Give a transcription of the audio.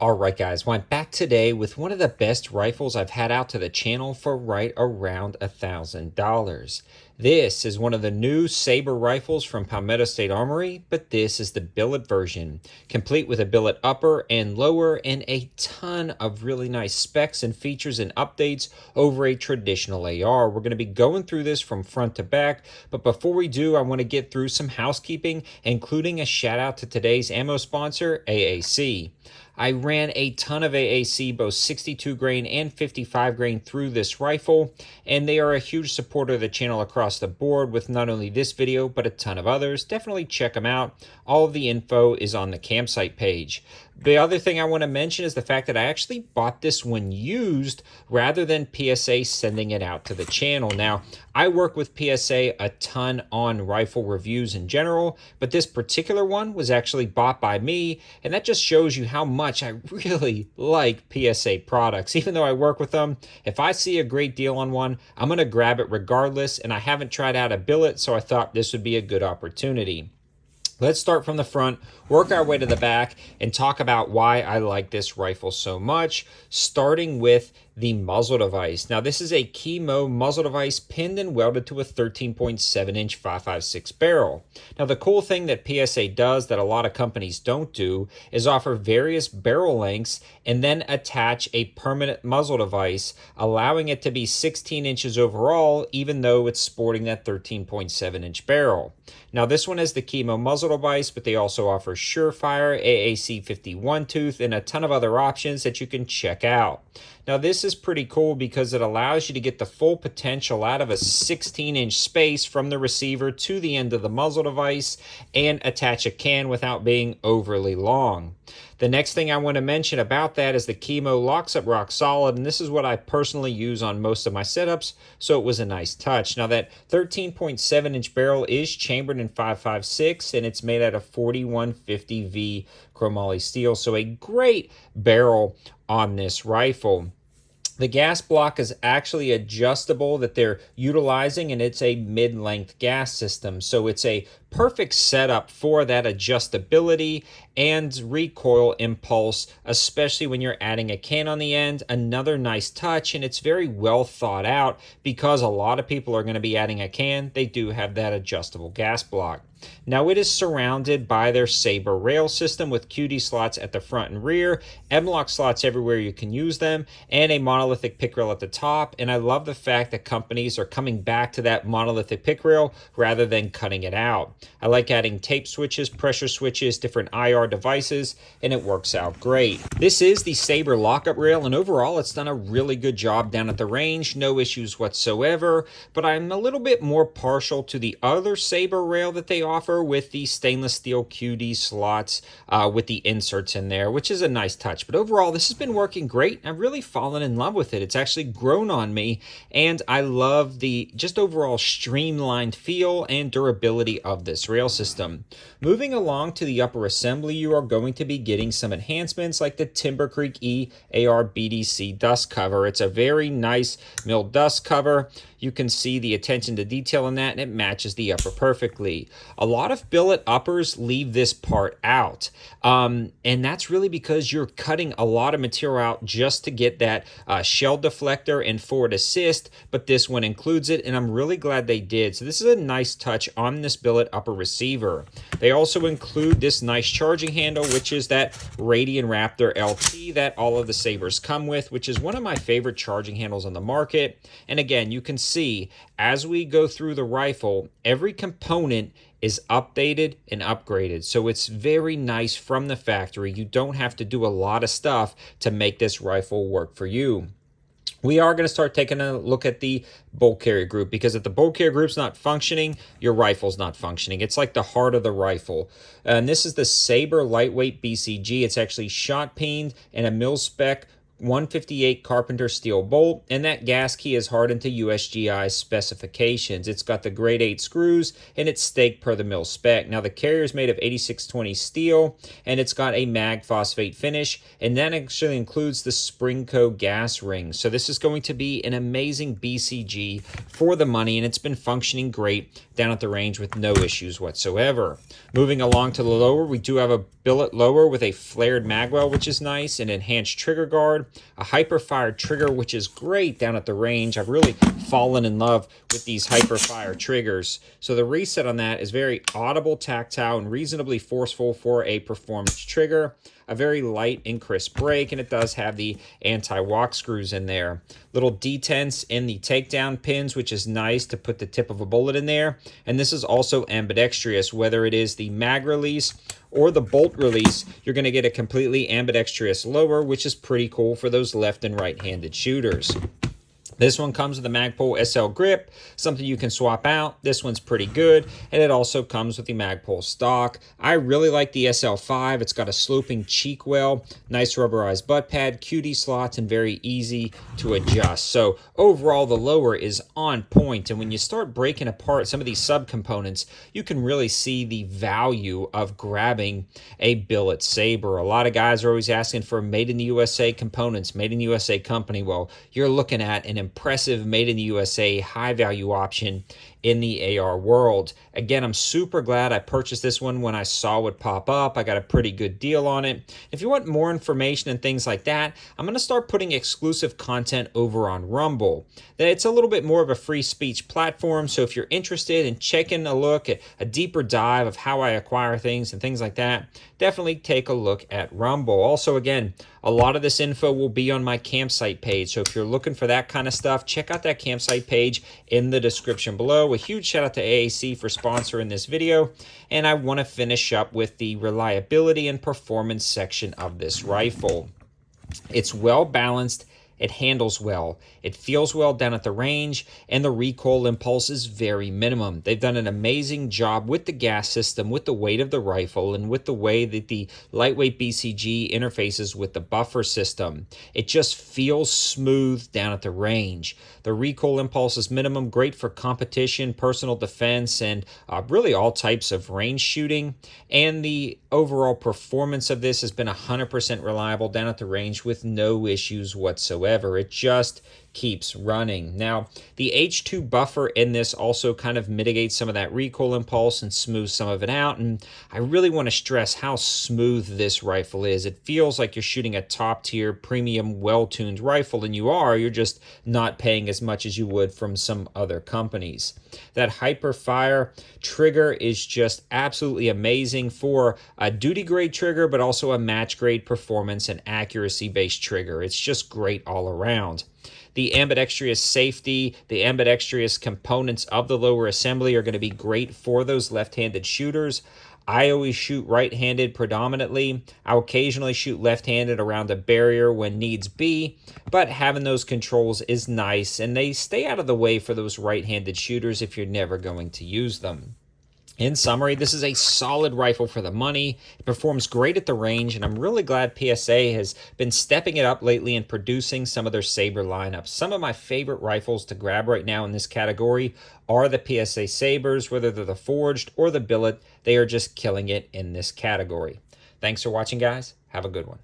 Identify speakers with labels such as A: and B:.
A: Alright guys, well I'm back today with one of the best rifles I've had out to the channel for right around $1,000. This is one of the new Sabre rifles from Palmetto State Armory, but this is the billet version, complete with a billet upper and lower and a ton of really nice specs and features and updates over a traditional AR. We're going to be going through this from front to back, but before we do, I want to get through some housekeeping, including a shout out to today's ammo sponsor, AAC. I ran a ton of AAC, both 62 grain and 55 grain through this rifle, and they are a huge supporter of the channel across the board with not only this video, but a ton of others. Definitely check them out. All of the info is on the campsite page. The other thing I want to mention is the fact that I actually bought this one used rather than PSA sending it out to the channel. Now, I work with PSA a ton on rifle reviews in general, but this particular one was actually bought by me, and that just shows you how much I really like PSA products. Even though I work with them, if I see a great deal on one, I'm going to grab it regardless, and I haven't tried out a billet, so I thought this would be a good opportunity. Let's start from the front, work our way to the back, and talk about why I like this rifle so much, starting with the muzzle device. Now, this is a Chemo muzzle device pinned and welded to a 13.7-inch 5.56 barrel. Now, the cool thing that PSA does that a lot of companies don't do is offer various barrel lengths and then attach a permanent muzzle device, allowing it to be 16 inches overall, even though it's sporting that 13.7-inch barrel. Now, this one has the Chemo muzzle device, but they also offer Surefire, AAC 51 tooth, and a ton of other options that you can check out. Now, this is pretty cool because it allows you to get the full potential out of a 16-inch space from the receiver to the end of the muzzle device and attach a can without being overly long. The next thing I want to mention about that is the Chemo locks up rock solid, and this is what I personally use on most of my setups, so it was a nice touch. Now, that 13.7-inch barrel is chambered in 5.56, and it's made out of 4150V chromoly steel, so a great barrel on this rifle. The gas block is actually adjustable that they're utilizing, and it's a mid-length gas system. So it's a perfect setup for that adjustability and recoil impulse, especially when you're adding a can on the end. Another nice touch, and it's very well thought out because a lot of people are going to be adding a can. They do have that adjustable gas block. Now, it is surrounded by their Sabre rail system with QD slots at the front and rear, M-LOK slots everywhere you can use them, and a monolithic pick rail at the top. And I love the fact that companies are coming back to that monolithic pick rail rather than cutting it out. I like adding tape switches, pressure switches, different IR devices, and it works out great. This is the Sabre lockup rail, and overall it's done a really good job down at the range, no issues whatsoever, but I'm a little bit more partial to the other Sabre rail that they offer with the stainless steel QD slots with the inserts in there, which is a nice touch. But overall, this has been working great. I've really fallen in love with it. It's actually grown on me, and I love the just overall streamlined feel and durability of this rail system. Moving along to the upper assembly, you are going to be getting some enhancements like the Timber Creek E AR BDC dust cover. It's a very nice milled dust cover. You can see the attention to detail in that, and it matches the upper perfectly. A lot of billet uppers leave this part out, and that's really because you're cutting a lot of material out just to get that shell deflector and forward assist, but this one includes it, and I'm really glad they did. So this is a nice touch on this billet upper receiver. They also include this nice charging handle, which is that Radian Raptor LT that all of the Sabres come with, which is one of my favorite charging handles on the market. And again, you can see as we go through the rifle, every component is updated and upgraded. So it's very nice from the factory. You don't have to do a lot of stuff to make this rifle work for you. We are going to start taking a look at the bolt carrier group, because if the bolt carrier group's not functioning, your rifle's not functioning. It's like the heart of the rifle. And this is the Sabre lightweight BCG. It's actually shot peened and a mil spec 158 Carpenter steel bolt, and that gas key is hardened to USGI specifications. It's got the grade 8 screws, and it's staked per the mill spec. Now, the carrier is made of 8620 steel, and it's got a mag phosphate finish, and that actually includes the Springco gas ring. So this is going to be an amazing BCG for the money, and it's been functioning great down at the range with no issues whatsoever. Moving along to the lower, we do have a billet lower with a flared magwell, which is nice, an enhanced trigger guard, a hyper-fired trigger, which is great down at the range. I've really fallen in love with these hyper-fire triggers. So the reset on that is very audible, tactile, and reasonably forceful for a performance trigger. A very light and crisp break, and it does have the anti-walk screws in there. Little detents in the takedown pins, which is nice to put the tip of a bullet in there. And this is also ambidextrous, whether it is the mag release or the bolt release, you're going to get a completely ambidextrous lower, which is pretty cool for those left and right-handed shooters. This one comes with a Magpul SL grip, something you can swap out. This one's pretty good, and it also comes with the Magpul stock. I really like the SL5. It's got a sloping cheek well, nice rubberized butt pad, QD slots, and very easy to adjust. So overall, the lower is on point, and when you start breaking apart some of these subcomponents, you can really see the value of grabbing a billet Sabre. A lot of guys are always asking for made in the USA components, made in the USA company. Well, you're looking at an impressive made in the USA high value option in the AR world. Again, I'm super glad I purchased this one when I saw it pop up. I got a pretty good deal on it. If you want more information and things like that, I'm going to start putting exclusive content over on Rumble. It's a little bit more of a free speech platform, so if you're interested in checking a look at a deeper dive of how I acquire things and things like that, definitely take a look at Rumble. Also, again, a lot of this info will be on my campsite page, so if you're looking for that kind of stuff, check out that campsite page in the description below. A huge shout out to AAC for sponsoring this video, and I want to finish up with the reliability and performance section of this rifle. It's well balanced. It handles well, it feels well down at the range, and the recoil impulse is very minimum. They've done an amazing job with the gas system, with the weight of the rifle, and with the way that the lightweight BCG interfaces with the buffer system. It just feels smooth down at the range. The recoil impulse is minimum, great for competition, personal defense, and really all types of range shooting. And the overall performance of this has been 100% reliable down at the range with no issues whatsoever. It just keeps running. Now, the H2 buffer in this also kind of mitigates some of that recoil impulse and smooths some of it out, and I really want to stress how smooth this rifle is. It feels like you're shooting a top-tier, premium, well-tuned rifle, and you're just not paying as much as you would from some other companies. That hyper-fire trigger is just absolutely amazing for a duty-grade trigger, but also a match-grade performance and accuracy-based trigger. It's just great all around. The ambidextrous safety, the ambidextrous components of the lower assembly are going to be great for those left-handed shooters. I always shoot right-handed predominantly. I'll occasionally shoot left-handed around a barrier when needs be, but having those controls is nice, and they stay out of the way for those right-handed shooters if you're never going to use them. In summary, this is a solid rifle for the money. It performs great at the range, and I'm really glad PSA has been stepping it up lately and producing some of their Sabre lineups. Some of my favorite rifles to grab right now in this category are the PSA Sabres, whether they're the forged or the billet. They are just killing it in this category. Thanks for watching, guys. Have a good one.